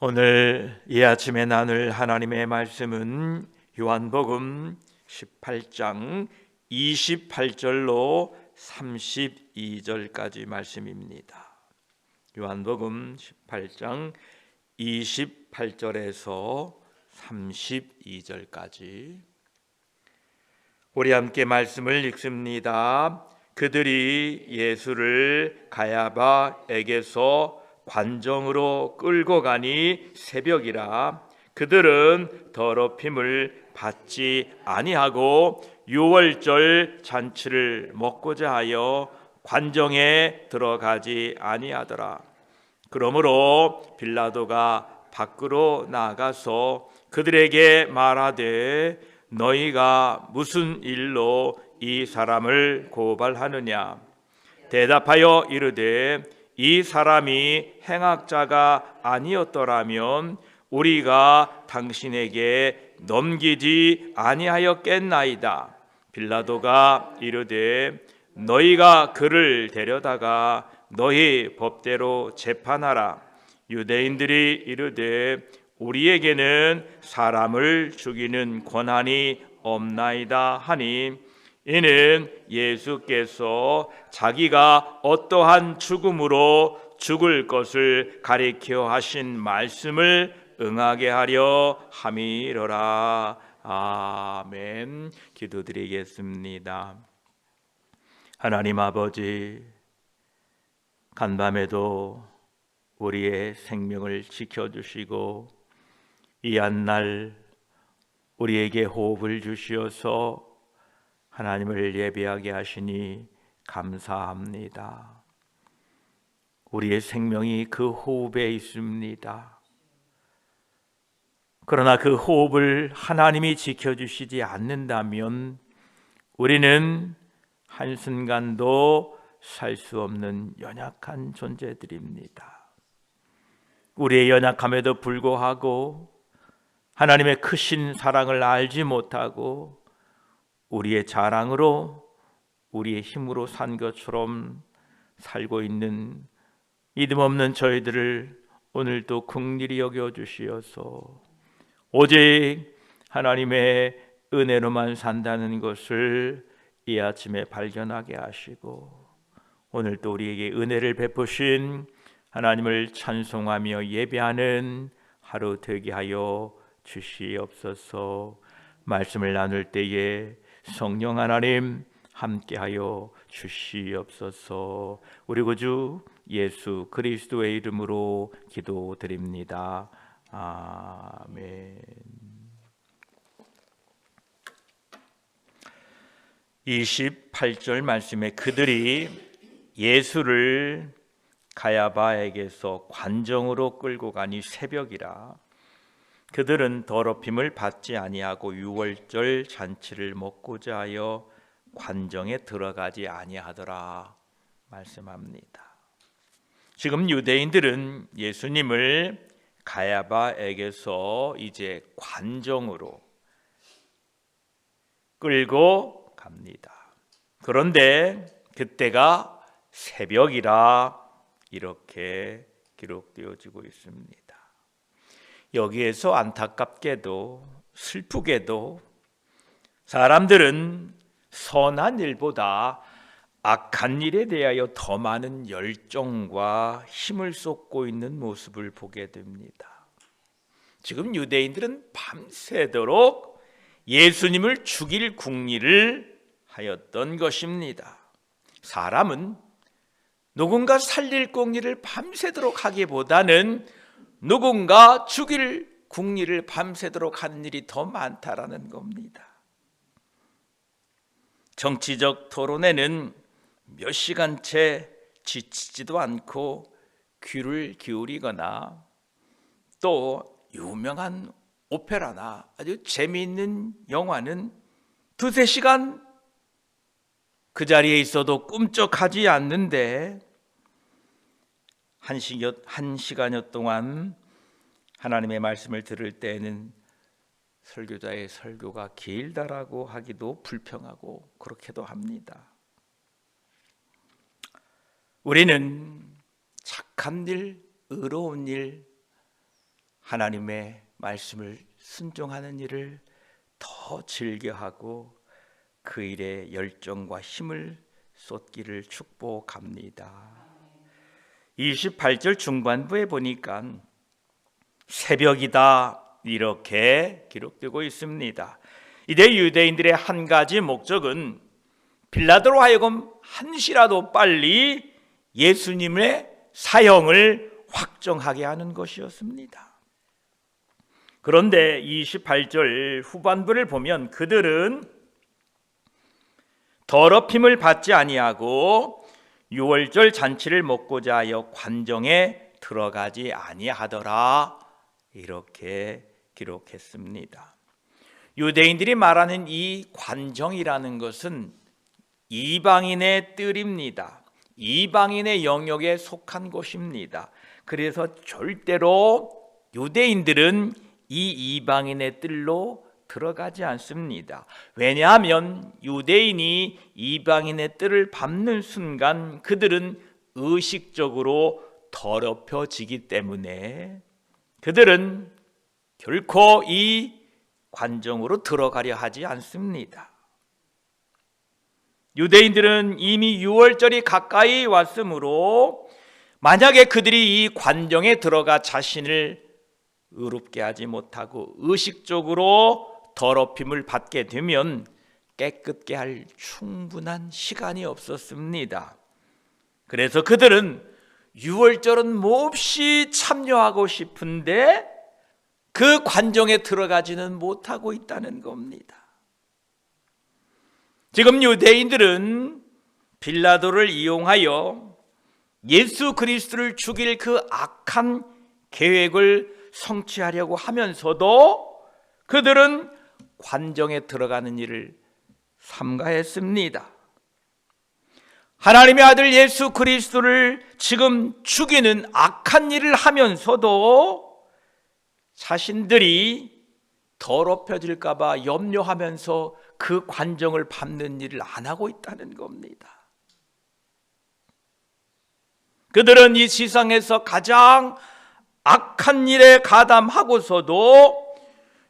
오늘 이 아침에 나눌 하나님의 말씀은 요한복음 18장 28절로 32절까지 말씀입니다. 요한복음 18장 28절에서 32절까지 우리 함께 말씀을 읽습니다. 그들이 예수를 가야바에게서 관정으로 끌고 가니 새벽이라. 그들은 더럽힘을 받지 아니하고 유월절 잔치를 먹고자 하여 관정에 들어가지 아니하더라. 그러므로 빌라도가 밖으로 나가서 그들에게 말하되 너희가 무슨 일로 이 사람을 고발하느냐? 대답하여 이르되 이 사람이 행악자가 아니었더라면 우리가 당신에게 넘기지 아니하였겠나이다. 빌라도가 이르되 너희가 그를 데려다가 너희 법대로 재판하라. 유대인들이 이르되 우리에게는 사람을 죽이는 권한이 없나이다 하니 이는 예수께서 자기가 어떠한 죽음으로 죽을 것을 가리켜 하신 말씀을 응하게 하려 함이로라. 아멘. 기도드리겠습니다. 하나님 아버지, 간밤에도 우리의 생명을 지켜주시고 이 한날 우리에게 호흡을 주시어서 하나님을 예배하게 하시니 감사합니다. 우리의 생명이 그 호흡에 있습니다. 그러나 그 호흡을 하나님이 지켜주시지 않는다면 우리는 한순간도 살 수 없는 연약한 존재들입니다. 우리의 연약함에도 불구하고 하나님의 크신 사랑을 알지 못하고 우리의 자랑으로 우리의 힘으로 산 것처럼 살고 있는 믿음 없는 저희들을 오늘도 긍휼히 여겨주시어서 오직 하나님의 은혜로만 산다는 것을 이 아침에 발견하게 하시고 오늘도 우리에게 은혜를 베푸신 하나님을 찬송하며 예배하는 하루 되게 하여 주시옵소서. 말씀을 나눌 때에 성령 하나님 함께하여 주시옵소서. 우리 구주 예수 그리스도의 이름으로 기도드립니다. 아멘. 28절 말씀에 그들이 예수를 가야바에게서 관정으로 끌고 가니 새벽이라. 그들은 더럽힘을 받지 아니하고 유월절 잔치를 먹고자 하여 관정에 들어가지 아니하더라 말씀합니다. 지금 유대인들은 예수님을 가야바에게서 이제 관정으로 끌고 갑니다. 그런데 그때가 새벽이라 이렇게 기록되어지고 있습니다. 여기에서 안타깝게도 슬프게도 사람들은 선한 일보다 악한 일에 대하여 더 많은 열정과 힘을 쏟고 있는 모습을 보게 됩니다. 지금 유대인들은 밤새도록 예수님을 죽일 궁리를 하였던 것입니다. 사람은 누군가 살릴 궁리를 밤새도록 하기보다는 누군가 죽일 궁리를 밤새도록 하는 일이 더 많다라는 겁니다. 정치적 토론에는 몇 시간째 지치지도 않고 귀를 기울이거나 또 유명한 오페라나 아주 재미있는 영화는 두세 시간 그 자리에 있어도 꿈쩍하지 않는데 한 시간여 동안 하나님의 말씀을 들을 때에는 설교자의 설교가 길다라고 하기도 불평하고 그렇게도 합니다. 우리는 착한 일, 의로운 일, 하나님의 말씀을 순종하는 일을 더 즐겨하고 그 일에 열정과 힘을 쏟기를 축복합니다. 28절 중반부에 보니까 새벽이다 이렇게 기록되고 있습니다. 이때 유대인들의 한 가지 목적은 빌라도로 하여금 한시라도 빨리 예수님의 사형을 확정하게 하는 것이었습니다. 그런데 28절 후반부를 보면 그들은 더럽힘을 받지 아니하고 유월절 잔치를 먹고자 하여 관정에 들어가지 아니하더라 이렇게 기록했습니다. 유대인들이 말하는 이 관정이라는 것은 이방인의 뜰입니다. 이방인의 영역에 속한 곳입니다. 그래서 절대로 유대인들은 이 이방인의 뜰로 들어가지 않습니다. 왜냐하면 유대인이 이방인의 뜰을 밟는 순간 그들은 의식적으로 더럽혀지기 때문에 그들은 결코 이 관정으로 들어가려 하지 않습니다. 유대인들은 이미 유월절이 가까이 왔으므로 만약에 그들이 이 관정에 들어가 자신을 의롭게 하지 못하고 의식적으로 더럽힘을 받게 되면 깨끗게 할 충분한 시간이 없었습니다. 그래서 그들은 유월절은 몹시 참여하고 싶은데 그 관정에 들어가지는 못하고 있다는 겁니다. 지금 유대인들은 빌라도를 이용하여 예수 그리스도를 죽일 그 악한 계획을 성취하려고 하면서도 그들은 관정에 들어가는 일을 삼가했습니다. 하나님의 아들 예수 그리스도를 지금 죽이는 악한 일을 하면서도 자신들이 더럽혀질까 봐 염려하면서 그 관정을 밟는 일을 안 하고 있다는 겁니다. 그들은 이 세상에서 가장 악한 일에 가담하고서도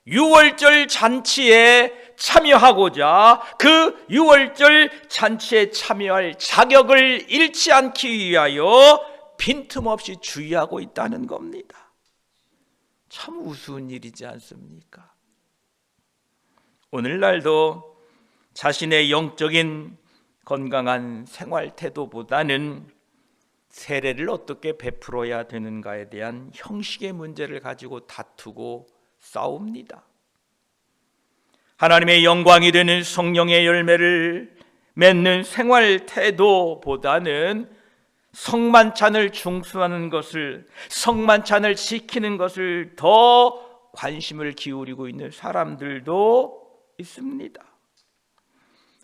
유월절 잔치에 참여하고자 그 유월절 잔치에 참여할 자격을 잃지 않기 위하여 빈틈없이 주의하고 있다는 겁니다. 참 우스운 일이지 않습니까? 오늘날도 자신의 영적인 건강한 생활 태도보다는 세례를 어떻게 베풀어야 되는가에 대한 형식의 문제를 가지고 다투고 싸웁니다. 하나님의 영광이 되는 성령의 열매를 맺는 생활 태도보다는 성만찬을 중수하는 것을, 성만찬을 지키는 것을 더 관심을 기울이고 있는 사람들도 있습니다.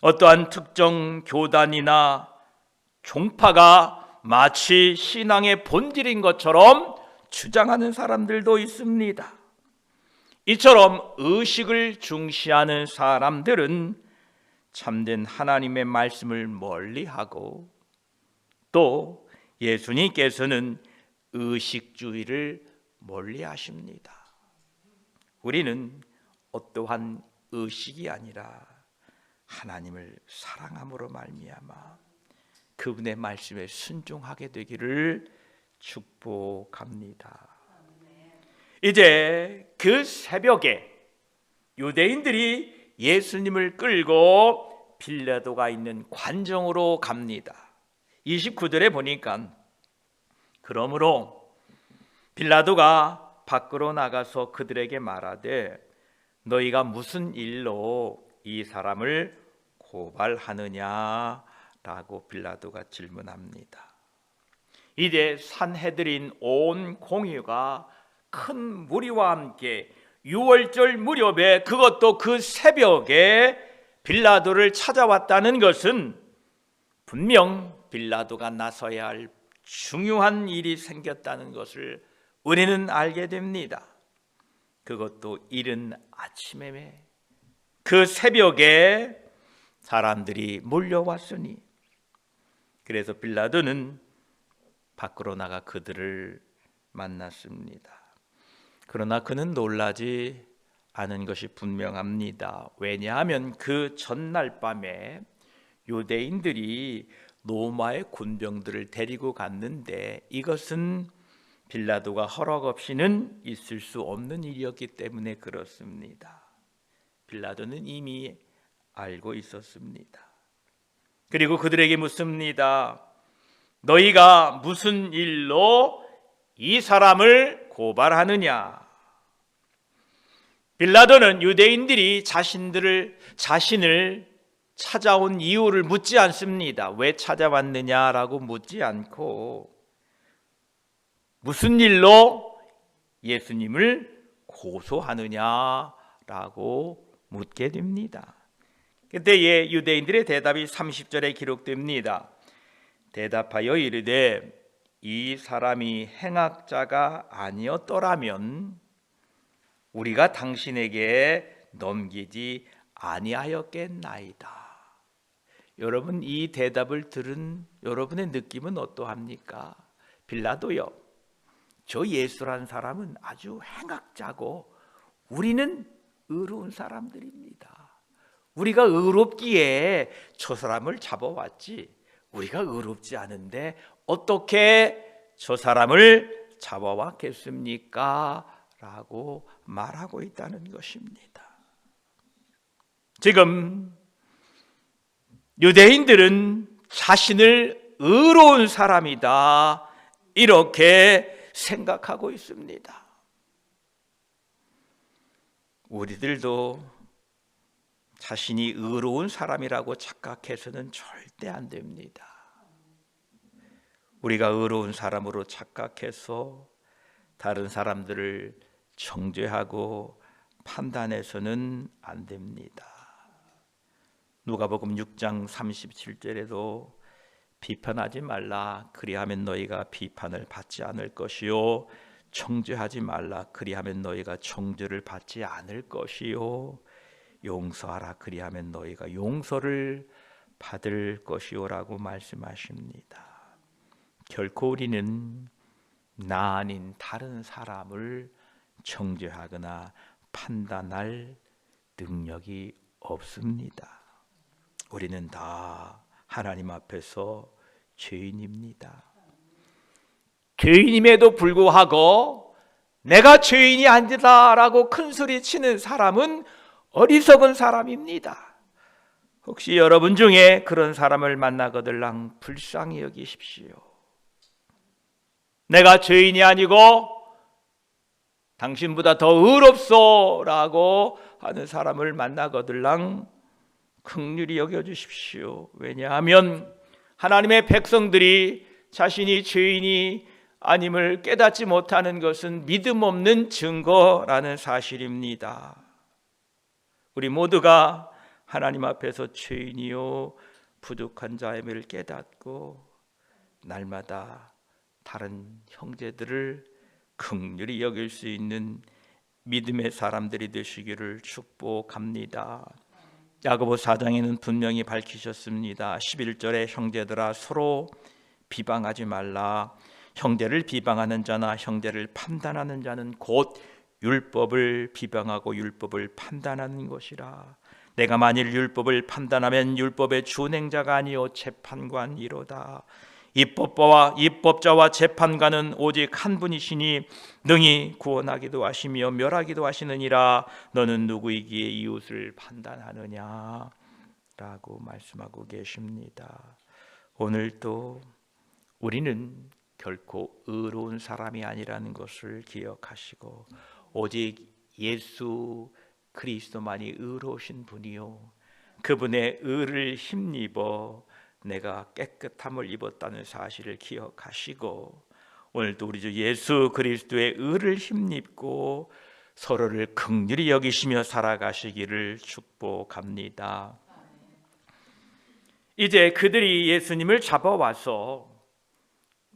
어떠한 특정 교단이나 종파가 마치 신앙의 본질인 것처럼 주장하는 사람들도 있습니다. 이처럼 의식을 중시하는 사람들은 참된 하나님의 말씀을 멀리하고 또 예수님께서는 의식주의를 멀리하십니다. 우리는 어떠한 의식이 아니라 하나님을 사랑함으로 말미암아 그분의 말씀에 순종하게 되기를 축복합니다. 이제 그 새벽에 유대인들이 예수님을 끌고 빌라도가 있는 관정으로 갑니다. 29절에 보니까 그러므로 빌라도가 밖으로 나가서 그들에게 말하되 너희가 무슨 일로 이 사람을 고발하느냐라고 빌라도가 질문합니다. 이제 산헤드린 온 공회가 큰 무리와 함께 유월절 무렵에 그것도 그 새벽에 빌라도를 찾아왔다는 것은 분명 빌라도가 나서야 할 중요한 일이 생겼다는 것을 우리는 알게 됩니다. 그것도 이른 아침에 그 새벽에 사람들이 몰려왔으니 그래서 빌라도는 밖으로 나가 그들을 만났습니다. 그러나 그는 놀라지 않은 것이 분명합니다. 왜냐하면 그 전날 밤에 유대인들이 로마의 군병들을 데리고 갔는데 이것은 빌라도가 허락 없이는 있을 수 없는 일이었기 때문에 그렇습니다. 빌라도는 이미 알고 있었습니다. 그리고 그들에게 묻습니다. 너희가 무슨 일로 이 사람을 고발하느냐? 빌라도는 유대인들이 자신을 찾아온 이유를 묻지 않습니다. 왜 찾아왔느냐라고 묻지 않고 무슨 일로 예수님을 고소하느냐라고 묻게 됩니다. 그때의 유대인들의 대답이 30절에 기록됩니다. 대답하여 이르되 이 사람이 행악자가 아니었더라면 우리가 당신에게 넘기지 아니하였겠나이다. 여러분, 이 대답을 들은 여러분의 느낌은 어떠합니까? 빌라도요, 저 예수란 사람은 아주 행악자고 우리는 의로운 사람들입니다. 우리가 의롭기에 저 사람을 잡아왔지 우리가 의롭지 않은데 어떻게 저 사람을 잡아왔겠습니까? 라고 말하고 있다는 것입니다. 지금 유대인들은 자신을 의로운 사람이다 이렇게 생각하고 있습니다. 우리들도 자신이 의로운 사람이라고 착각해서는 절대 안 됩니다. 우리가 의로운 사람으로 착각해서 다른 사람들을 정죄하고 판단해서는 안 됩니다. 누가복음 6장 37절에도 비판하지 말라 그리하면 너희가 비판을 받지 않을 것이요 정죄하지 말라 그리하면 너희가 정죄를 받지 않을 것이요 용서하라 그리하면 너희가 용서를 받을 것이요라고 말씀하십니다. 결코 우리는 나 아닌 다른 사람을 정죄하거나 판단할 능력이 없습니다. 우리는 다 하나님 앞에서 죄인입니다. 죄인임에도 불구하고 내가 죄인이 아니다라고 큰소리 치는 사람은 어리석은 사람입니다. 혹시 여러분 중에 그런 사람을 만나거들랑 불쌍히 여기십시오. 내가 죄인이 아니고 당신보다 더 의롭소라고 하는 사람을 만나거들랑 긍휼히 여겨주십시오. 왜냐하면 하나님의 백성들이 자신이 죄인이 아님을 깨닫지 못하는 것은 믿음 없는 증거라는 사실입니다. 우리 모두가 하나님 앞에서 죄인이요 부족한 자임을 깨닫고 날마다 다른 형제들을 긍휼히 여길 수 있는 믿음의 사람들이 되시기를 축복합니다. 야고보 4장에는 분명히 밝히셨습니다. 11절에 형제들아 서로 비방하지 말라. 형제를 비방하는 자나 형제를 판단하는 자는 곧 율법을 비방하고 율법을 판단하는 것이라. 내가 만일 율법을 판단하면 율법의 준행자가 아니요 재판관이로다. 입법자와 재판관은 오직 한 분이시니 능히 구원하기도 하시며 멸하기도 하시느니라. 너는 누구이기에 이웃을 판단하느냐 라고 말씀하고 계십니다. 오늘도 우리는 결코 의로운 사람이 아니라는 것을 기억하시고 오직 예수 그리스도만이 의로우신 분이요 그분의 의를 힘입어 내가 깨끗함을 입었다는 사실을 기억하시고 오늘도 우리 주 예수 그리스도의 의를 힘입고 서로를 긍휼히 여기시며 살아가시기를 축복합니다. 이제 그들이 예수님을 잡아와서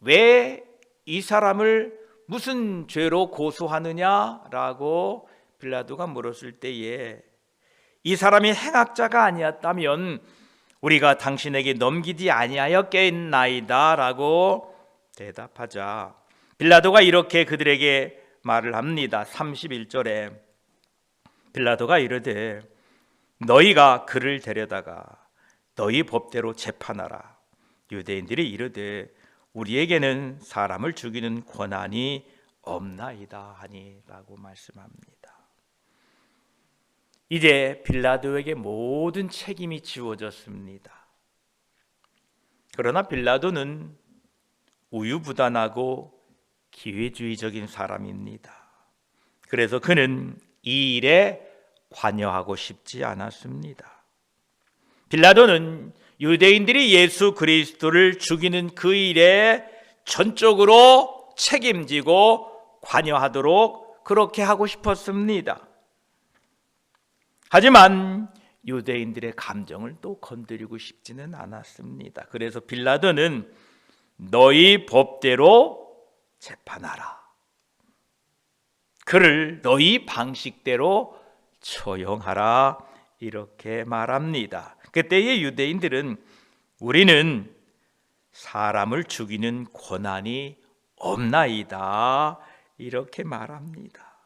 왜 이 사람을 무슨 죄로 고소하느냐라고 빌라도가 물었을 때에 이 사람이 행악자가 아니었다면 우리가 당신에게 넘기지 아니하였겠나이다 라고 대답하자 빌라도가 이렇게 그들에게 말을 합니다. 31절에 빌라도가 이르되 너희가 그를 데려다가 너희 법대로 재판하라. 유대인들이 이르되 우리에게는 사람을 죽이는 권한이 없나이다 하니라고 말씀합니다. 이제 빌라도에게 모든 책임이 지워졌습니다. 그러나 빌라도는 우유부단하고 기회주의적인 사람입니다. 그래서 그는 이 일에 관여하고 싶지 않았습니다. 빌라도는 유대인들이 예수 그리스도를 죽이는 그 일에 전적으로 책임지고 관여하도록 그렇게 하고 싶었습니다. 하지만 유대인들의 감정을 또 건드리고 싶지는 않았습니다. 그래서 빌라도는 너희 법대로 재판하라. 그를 너희 방식대로 처형하라. 이렇게 말합니다. 그때의 유대인들은 우리는 사람을 죽이는 권한이 없나이다. 이렇게 말합니다.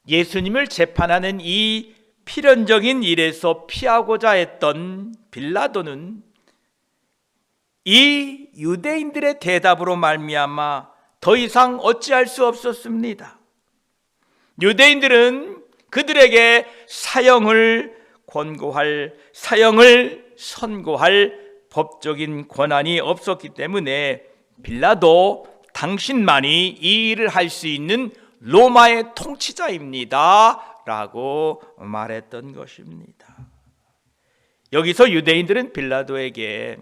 예수님을 재판하는 이 필연적인 일에서 피하고자 했던 빌라도는 이 유대인들의 대답으로 말미암아 더 이상 어찌할 수 없었습니다. 유대인들은 그들에게 사형을 선고할 법적인 권한이 없었기 때문에 빌라도 당신만이 이 일을 할 수 있는 로마의 통치자입니다 라고 말했던 것입니다. 여기서 유대인들은 빌라도에게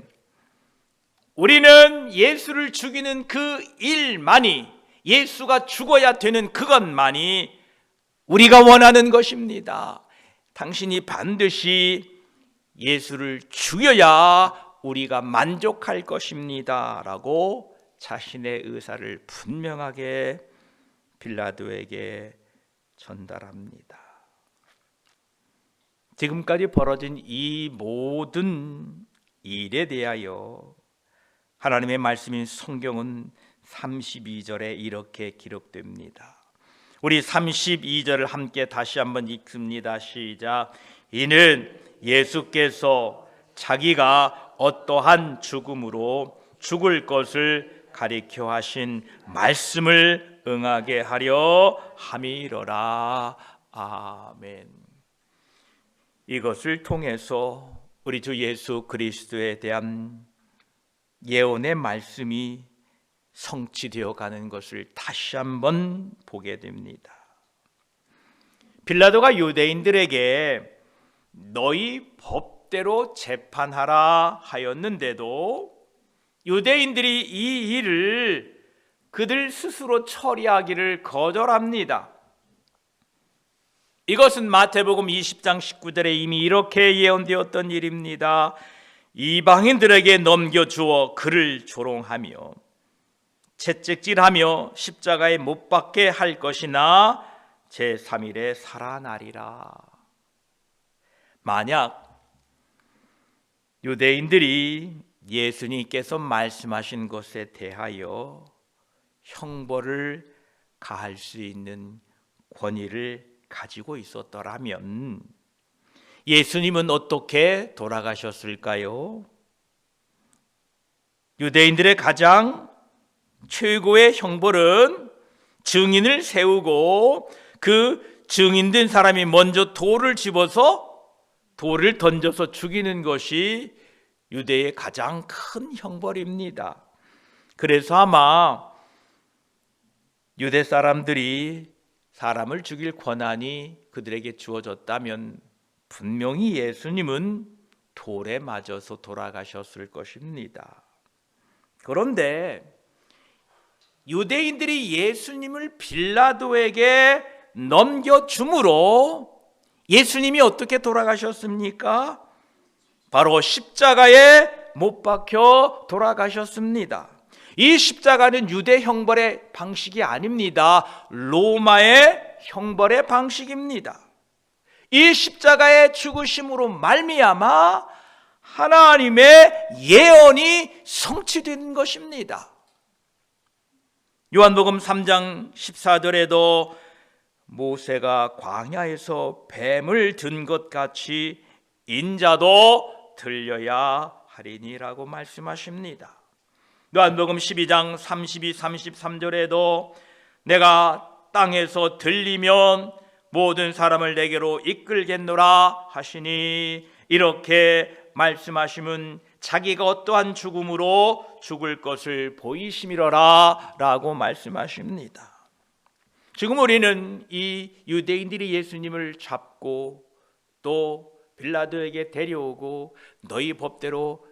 우리는 예수를 죽이는 그 일만이, 예수가 죽어야 되는 그것만이 우리가 원하는 것입니다. 당신이 반드시 예수를 죽여야 우리가 만족할 것입니다 라고 자신의 의사를 분명하게 빌라도에게 전달합니다. 지금까지 벌어진 이 모든 일에 대하여 하나님의 말씀인 성경은 32절에 이렇게 기록됩니다. 우리 32절을 함께 다시 한번 읽습니다. 시작. 이는 예수께서 자기가 어떠한 죽음으로 죽을 것을 가리켜 하신 말씀을 응하게 하려 함이로라. 아멘. 이것을 통해서 우리 주 예수 그리스도에 대한 예언의 말씀이 성취되어 가는 것을 다시 한번 보게 됩니다. 빌라도가 유대인들에게 너희 법대로 재판하라 하였는데도 유대인들이 이 일을 그들 스스로 처리하기를 거절합니다. 이것은 마태복음 20장 19절에 이미 이렇게 예언되었던 일입니다. 이방인들에게 넘겨주어 그를 조롱하며 채찍질하며 십자가에 못 박게 할 것이나 제3일에 살아나리라. 만약 유대인들이 예수님께서 말씀하신 것에 대하여 형벌을 가할 수 있는 권위를 가지고 있었더라면 예수님은 어떻게 돌아가셨을까요? 유대인들의 가장 최고의 형벌은 증인을 세우고 그 증인된 사람이 먼저 돌을 던져서 죽이는 것이 유대의 가장 큰 형벌입니다. 그래서 아마 유대 사람들이 사람을 죽일 권한이 그들에게 주어졌다면 분명히 예수님은 돌에 맞아서 돌아가셨을 것입니다. 그런데 유대인들이 예수님을 빌라도에게 넘겨줌으로 예수님이 어떻게 돌아가셨습니까? 바로 십자가에 못 박혀 돌아가셨습니다. 이 십자가는 유대 형벌의 방식이 아닙니다. 로마의 형벌의 방식입니다. 이 십자가의 죽으심으로 말미암아 하나님의 예언이 성취된 것입니다. 요한복음 3장 14절에도 모세가 광야에서 뱀을 든 것 같이 인자도 들려야 하리니라고 말씀하십니다. 요한복음 12장 32, 33절에도 내가 땅에서 들리면 모든 사람을 내게로 이끌겠노라 하시니, 이렇게 말씀하시면 자기가 어떠한 죽음으로 죽을 것을 보이심이로라 라고 말씀하십니다. 지금 우리는 이 유대인들이 예수님을 잡고 또 빌라도에게 데려오고 너희 법대로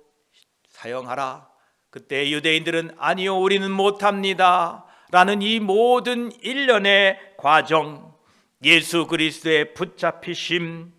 사형하라. 그때 유대인들은 아니요, 우리는 못합니다 라는 이 모든 일련의 과정, 예수 그리스도의 붙잡히심,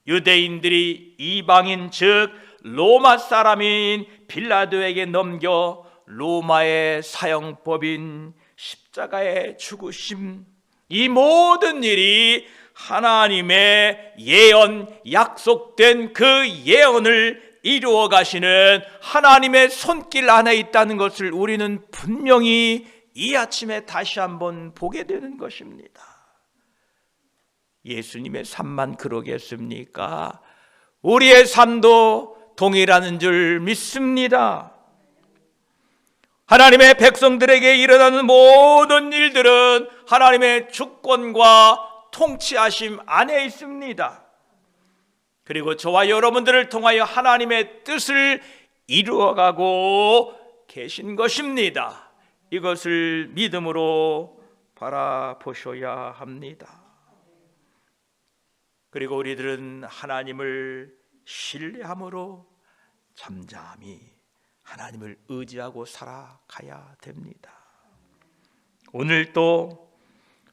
유대인들이 이방인 즉 로마 사람인 빌라도에게 넘겨 로마의 사형법인 십자가의 죽으심, 이 모든 일이 하나님의 예언, 약속된 그 예언을 이루어 가시는 하나님의 손길 안에 있다는 것을 우리는 분명히 이 아침에 다시 한번 보게 되는 것입니다. 예수님의 삶만 그러겠습니까? 우리의 삶도 동일하는 줄 믿습니다. 하나님의 백성들에게 일어나는 모든 일들은 하나님의 주권과 통치하심 안에 있습니다. 그리고 저와 여러분들을 통하여 하나님의 뜻을 이루어가고 계신 것입니다. 이것을 믿음으로 바라보셔야 합니다. 그리고 우리들은 하나님을 신뢰함으로 잠잠히 하나님을 의지하고 살아가야 됩니다. 오늘 또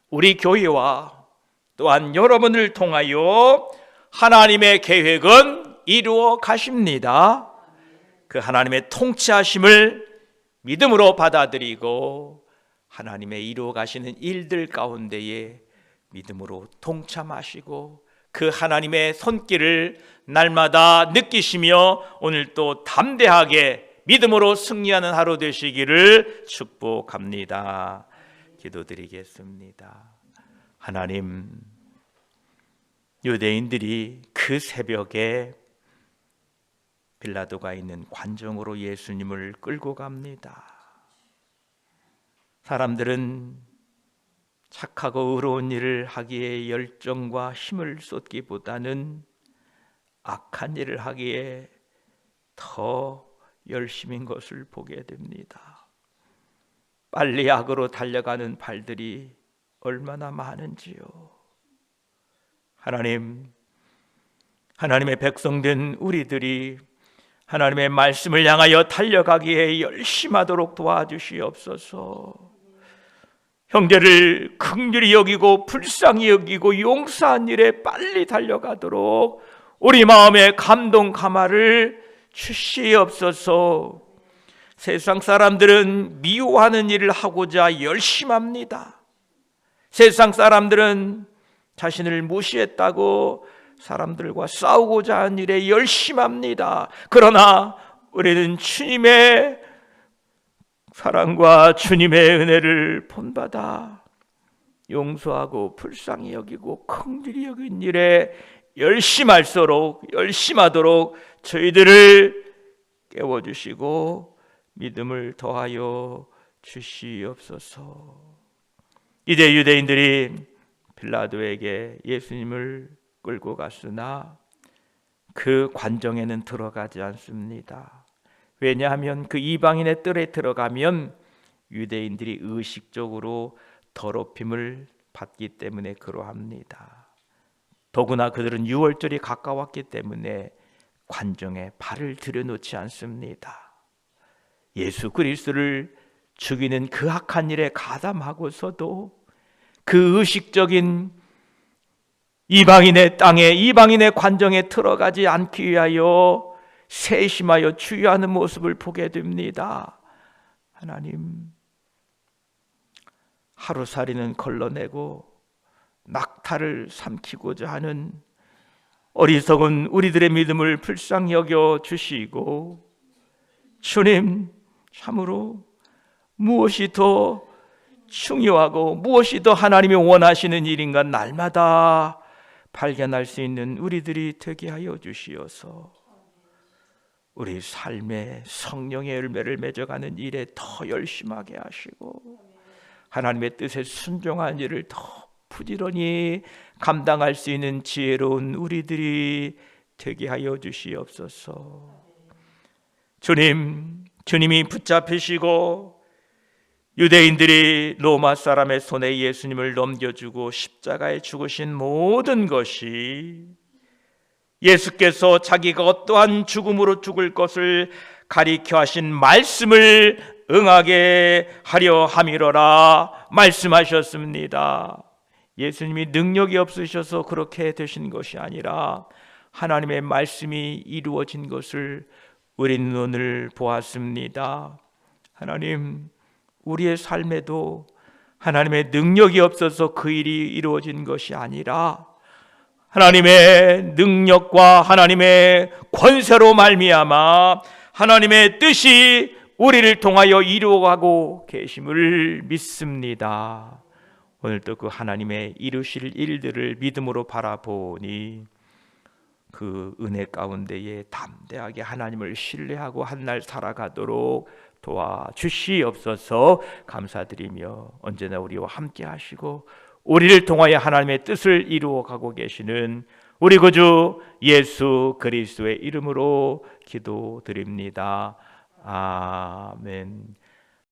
우리 교회와 또한 여러분을 통하여 하나님의 계획은 이루어 가십니다. 그 하나님의 통치하심을 믿음으로 받아들이고 하나님의 이루어 가시는 일들 가운데에 믿음으로 동참하시고 그 하나님의 손길을 날마다 느끼시며 오늘 또 담대하게 믿음으로 승리하는 하루 되시기를 축복합니다. 기도드리겠습니다. 하나님, 유대인들이 그 새벽에 빌라도가 있는 관정으로 예수님을 끌고 갑니다. 사람들은 착하고 의로운 일을 하기에 열정과 힘을 쏟기보다는 악한 일을 하기에 더 열심인 것을 보게 됩니다. 빨리 악으로 달려가는 발들이 얼마나 많은지요. 하나님, 하나님의 백성된 우리들이 하나님의 말씀을 향하여 달려가기에 열심하도록 도와주시옵소서. 형제를 긍휼히 여기고 불쌍히 여기고 용서한 일에 빨리 달려가도록 우리 마음에 감동 감화를 주시옵소서. 세상 사람들은 미워하는 일을 하고자 열심합니다. 세상 사람들은 자신을 무시했다고 사람들과 싸우고자 하는 일에 열심합니다. 그러나 우리는 주님의 사랑과 주님의 은혜를 본받아 용서하고 불쌍히 여기고 긍휼히 여긴 일에 열심하도록 저희들을 깨워주시고 믿음을 더하여 주시옵소서. 이제 유대인들이 빌라도에게 예수님을 끌고 갔으나 그 관정에는 들어가지 않습니다. 왜냐하면 그 이방인의 뜰에 들어가면 유대인들이 의식적으로 더럽힘을 받기 때문에 그러합니다. 더구나 그들은 유월절이 가까웠기 때문에 관정에 발을 들여놓지 않습니다. 예수 그리스도를 죽이는 그 악한 일에 가담하고서도 그 의식적인 이방인의 땅에, 이방인의 관정에 들어가지 않기 위하여 세심하여 주의하는 모습을 보게 됩니다. 하나님, 하루살이는 걸러내고 낙타를 삼키고자 하는 어리석은 우리들의 믿음을 불쌍히 여겨 주시고, 주님, 참으로 무엇이 더 중요하고 무엇이 더 하나님이 원하시는 일인가 날마다 발견할 수 있는 우리들이 되게 하여 주시어서 우리 삶에 성령의 열매를 맺어가는 일에 더 열심하게 하시고 하나님의 뜻에 순종한 일을 더 부지런히 감당할 수 있는 지혜로운 우리들이 되게 하여 주시옵소서. 주님이 붙잡히시고 유대인들이 로마 사람의 손에 예수님을 넘겨주고 십자가에 죽으신 모든 것이 예수께서 자기가 어떠한 죽음으로 죽을 것을 가리켜 하신 말씀을 응하게 하려 함이로라 말씀하셨습니다. 예수님이 능력이 없으셔서 그렇게 되신 것이 아니라 하나님의 말씀이 이루어진 것을 우리는 오늘 보았습니다. 하나님, 우리의 삶에도 하나님의 능력이 없어서 그 일이 이루어진 것이 아니라 하나님의 능력과 하나님의 권세로 말미암아 하나님의 뜻이 우리를 통하여 이루어가고 계심을 믿습니다. 오늘도 그 하나님의 이루실 일들을 믿음으로 바라보니 그 은혜 가운데에 담대하게 하나님을 신뢰하고 한날 살아가도록 도와주시옵소서. 감사드리며 언제나 우리와 함께 하시고 우리를 통하여 하나님의 뜻을 이루어가고 계시는 우리 구주 예수 그리스도의 이름으로 기도드립니다. 아멘.